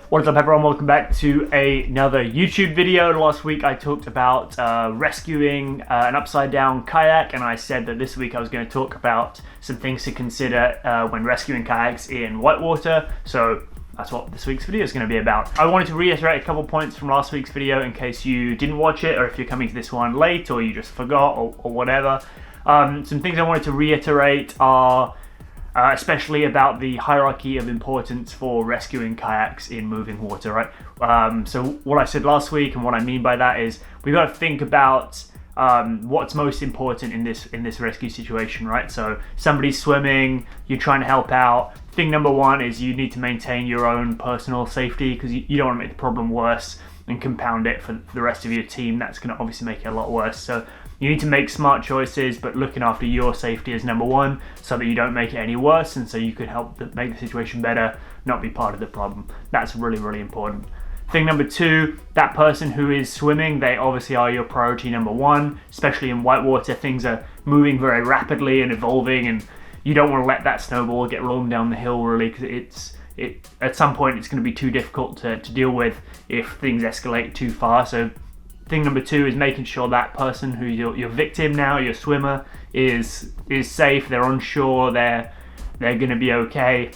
What's up everyone, welcome back to another YouTube video. Last week I talked about rescuing an upside down kayak, and I said that this week I was going to talk about some things to consider when rescuing kayaks in WhiteWater. So that's what this week's video is going to be about. I wanted to reiterate a couple points from last week's video in case you didn't watch it, or if you're coming to this one late or you just forgot or whatever. Some things I wanted to reiterate are especially about the hierarchy of importance for rescuing kayaks in moving water, right? So what I said last week, and what I mean by that is we've got to think about what's most important in this rescue situation, right? So somebody's swimming, you're trying to help out. Thing number one is you need to maintain your own personal safety, because you don't want to make the problem worse and compound it for the rest of your team. That's going to obviously make it a lot worse. So you need to make smart choices, but looking after your safety is number one, so that you don't make it any worse, and so you could help make the situation better, not be part of the problem. That's really, really important. Thing number two, that person who is swimming, they obviously are your priority number one, especially in WhiteWater. Things are moving very rapidly and evolving, and you don't want to let that snowball get rolling down the hill, really, because at some point it's going to be too difficult to deal with if things escalate too far. So thing number two is making sure that person who your victim now, your swimmer, is safe, they're on shore, they're going to be okay.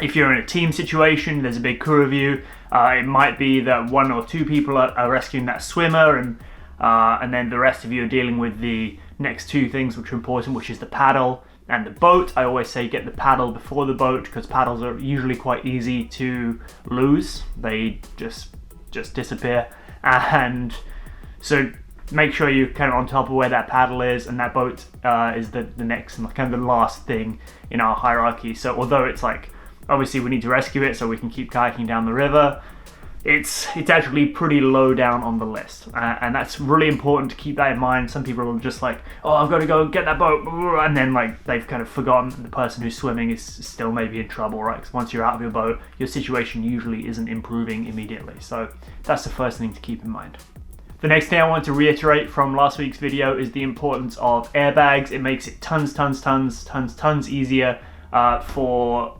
If you're in a team situation, there's a big crew of you, it might be that one or two people are rescuing that swimmer, and then the rest of you are dealing with the next two things which are important, which is the paddle and the boat. I always say get the paddle before the boat, because paddles are usually quite easy to lose. They just disappear. And so make sure you're kind of on top of where that paddle is, and that boat is the next and kind of the last thing in our hierarchy. So although it's like, obviously we need to rescue it so we can keep kayaking down the river, it's actually pretty low down on the list, and that's really important to keep that in mind. Some people are just like, oh, I've got to go get that boat, and then like they've kind of forgotten the person who's swimming is still maybe in trouble, right? Because once you're out of your boat, your situation usually isn't improving immediately. So that's the first thing to keep in mind. The next thing I want to reiterate from last week's video is the importance of airbags. It makes it tons easier for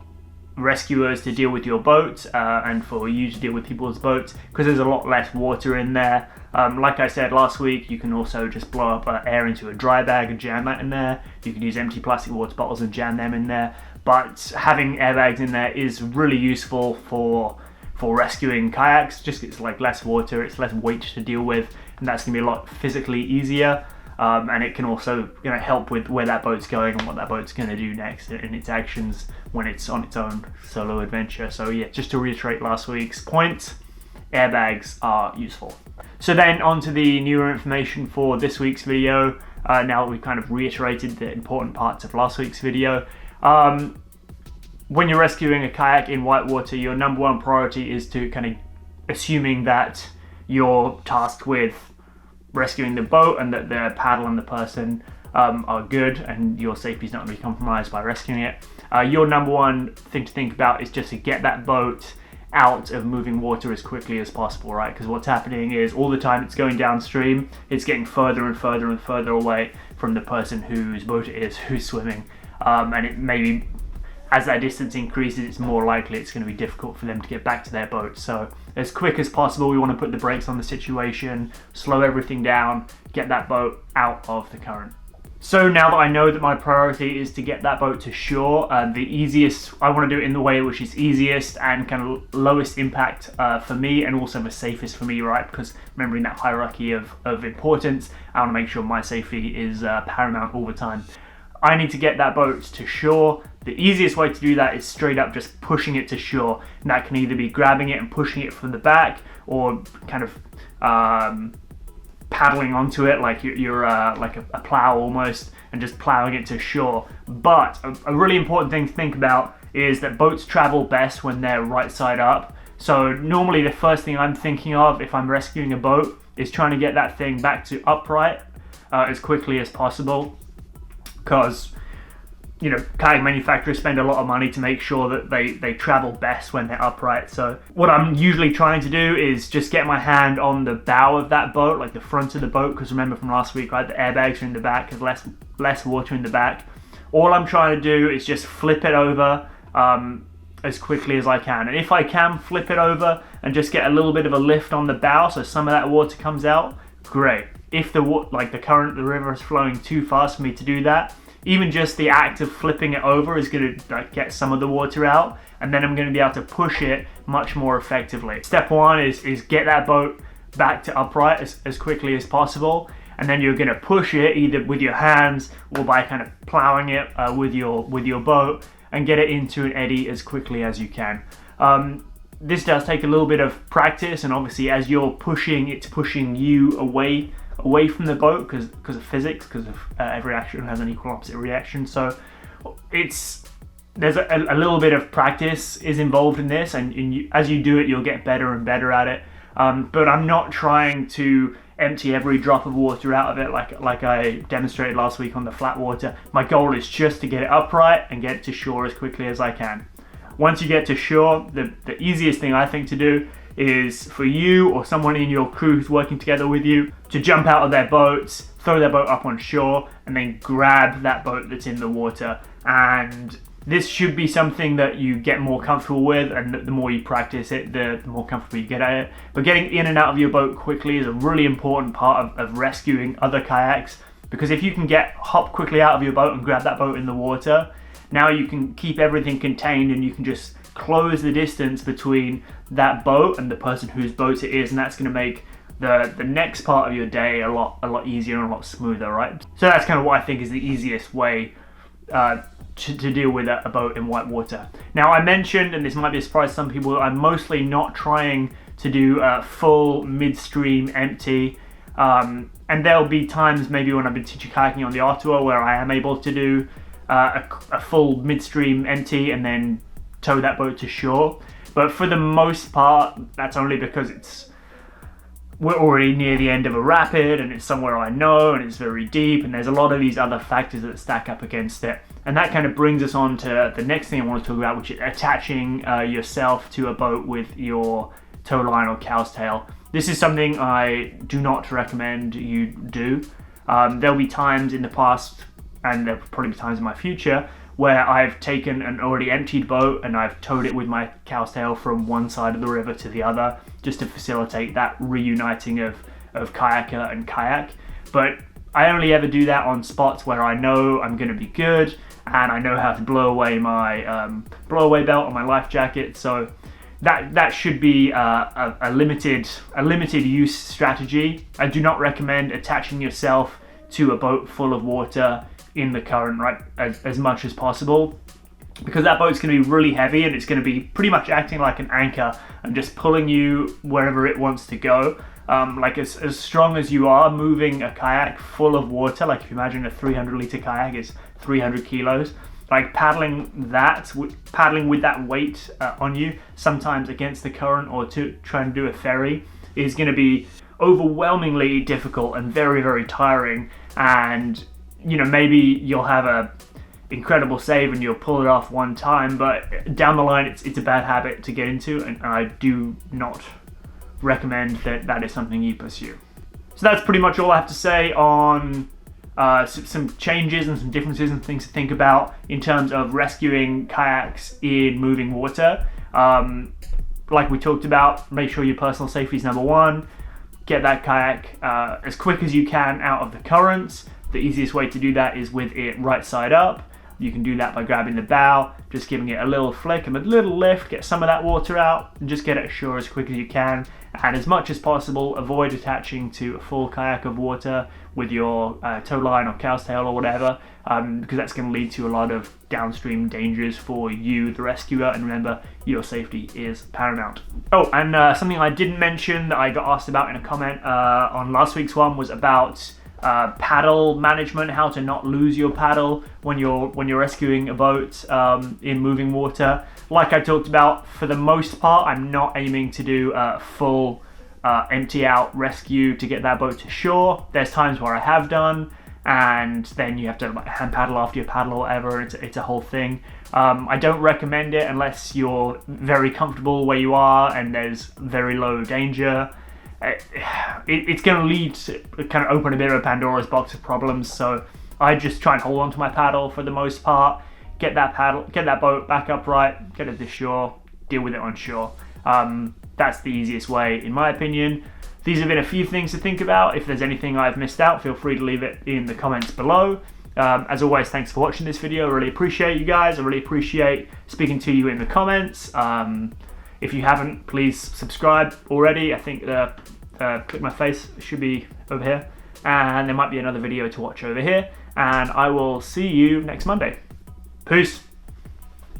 rescuers to deal with your boat, and for you to deal with people's boats, because there's a lot less water in there. Like I said last week, you can also just blow up air into a dry bag and jam that in there. You can use empty plastic water bottles and jam them in there. But having airbags in there is really useful for rescuing kayaks. Just it's like less water, it's less weight to deal with, and that's gonna be a lot physically easier. And it can also help with where that boat's going and what that boat's going to do next in its actions when it's on its own solo adventure. So yeah, just to reiterate last week's point, airbags are useful. So then on to the newer information for this week's video. Now that we've kind of reiterated the important parts of last week's video. When you're rescuing a kayak in WhiteWater, your number one priority is to kind of assuming that you're tasked with rescuing the boat and that the paddle and the person are good and your safety is not going to be compromised by rescuing it. Your number one thing to think about is just to get that boat out of moving water as quickly as possible, right? Because what's happening is all the time it's going downstream, it's getting further and further and further away from the person whose boat it is, who's swimming. And it maybe, as that distance increases, it's more likely it's going to be difficult for them to get back to their boat. So as quick as possible, we want to put the brakes on the situation, slow everything down, get that boat out of the current. So now that I know that my priority is to get that boat to shore, the easiest, I want to do it in the way which is easiest and kind of lowest impact for me, and also the safest for me, right? Because remembering that hierarchy of importance, I want to make sure my safety is paramount all the time. I need to get that boat to shore. The easiest way to do that is straight up just pushing it to shore. And that can either be grabbing it and pushing it from the back, or kind of paddling onto it like you're like a plow almost, and just plowing it to shore. But a really important thing to think about is that boats travel best when they're right side up. So normally the first thing I'm thinking of if I'm rescuing a boat is trying to get that thing back to upright as quickly as possible. Because kayak manufacturers spend a lot of money to make sure that they travel best when they're upright. So what I'm usually trying to do is just get my hand on the bow of that boat, like the front of the boat, because remember from last week, right, the airbags are in the back, there's less water in the back. All I'm trying to do is just flip it over as quickly as I can. And if I can flip it over and just get a little bit of a lift on the bow so some of that water comes out, great. If the river is flowing too fast for me to do that, even just the act of flipping it over is going to get some of the water out, and then I'm going to be able to push it much more effectively. Step one is get that boat back to upright as quickly as possible, and then you're going to push it either with your hands or by kind of plowing it with your boat and get it into an eddy as quickly as you can. This does take a little bit of practice, and obviously as you're pushing, it's pushing you away from the boat because of physics, because of every action has an equal opposite reaction. So there's a little bit of practice is involved in this, and as you do it, you'll get better and better at it. But I'm not trying to empty every drop of water out of it like I demonstrated last week on the flat water. My goal is just to get it upright and get it to shore as quickly as I can. Once you get to shore, the easiest thing I think to do is for you or someone in your crew who's working together with you to jump out of their boats, throw their boat up on shore, and then grab that boat that's in the water. And this should be something that you get more comfortable with, and the more you practice it, the more comfortable you get at it. But getting in and out of your boat quickly is a really important part of rescuing other kayaks, because if you can hop quickly out of your boat and grab that boat in the water, now you can keep everything contained and you can just close the distance between that boat and the person whose boat it is, and that's going to make the next part of your day a lot easier and a lot smoother, right? So that's kind of what I think is the easiest way to deal with a boat in WhiteWater. Now, I mentioned, and this might be a surprise to some people, I'm mostly not trying to do a full midstream empty, and there'll be times maybe when I've been teaching kayaking on the Ottawa where I am able to do a full midstream empty and then tow that boat to shore. But for the most part, that's only because we're already near the end of a rapid and it's somewhere I know and it's very deep, and there's a lot of these other factors that stack up against it. And that kind of brings us on to the next thing I want to talk about, which is attaching yourself to a boat with your tow line or cow's tail. This is something I do not recommend you do. There'll be times in the past, and there'll probably be times in my future, where I've taken an already emptied boat and I've towed it with my cow's tail from one side of the river to the other, just to facilitate that reuniting of kayaker and kayak. But I only ever do that on spots where I know I'm going to be good and I know how to blow away my blow-away belt on my life jacket. So that should be a limited use strategy. I do not recommend attaching yourself to a boat full of water in the current, right, as much as possible, because that boat's going to be really heavy and it's going to be pretty much acting like an anchor and just pulling you wherever it wants to go. As strong as you are moving a kayak full of water, like if you imagine a 300-liter kayak is 300 kilos, like paddling with that weight on you, sometimes against the current or to try and do a ferry, is going to be overwhelmingly difficult and very, very tiring. And maybe you'll have a incredible save and you'll pull it off one time, but down the line it's a bad habit to get into, and I do not recommend that is something you pursue. So that's pretty much all I have to say on some changes and some differences and things to think about in terms of rescuing kayaks in moving water. Like we talked about, make sure your personal safety is number one. Get that kayak as quick as you can out of the currents. The easiest way to do that is with it right side up. You can do that by grabbing the bow, just giving it a little flick and a little lift, get some of that water out, and just get it ashore as quick as you can. And as much as possible, avoid attaching to a full kayak of water with your tow line or cow's tail or whatever, because that's going to lead to a lot of downstream dangers for you, the rescuer. And remember, your safety is paramount. Oh, and something I didn't mention that I got asked about in a comment on last week's one was about paddle management, how to not lose your paddle when you're rescuing a boat in moving water. Like I talked about, for the most part, I'm not aiming to do a full empty out rescue to get that boat to shore. There's times where I have done, and then you have to hand paddle after your paddle or whatever. It's a whole thing. I don't recommend it unless you're very comfortable where you are and there's very low danger. It's going to lead to kind of open a bit of a Pandora's box of problems, so I just try and hold on to my paddle for the most part. get that paddle, get that boat back upright, get it to shore, deal with it on shore. That's the easiest way, in my opinion. These have been a few things to think about. If there's anything I've missed out, feel free to leave it in the comments below. As always, thanks for watching this video. I really appreciate you guys. I really appreciate speaking to you in the comments. If you haven't, please subscribe already. I think click my face, it should be over here. And there might be another video to watch over here. And I will see you next Monday. Peace.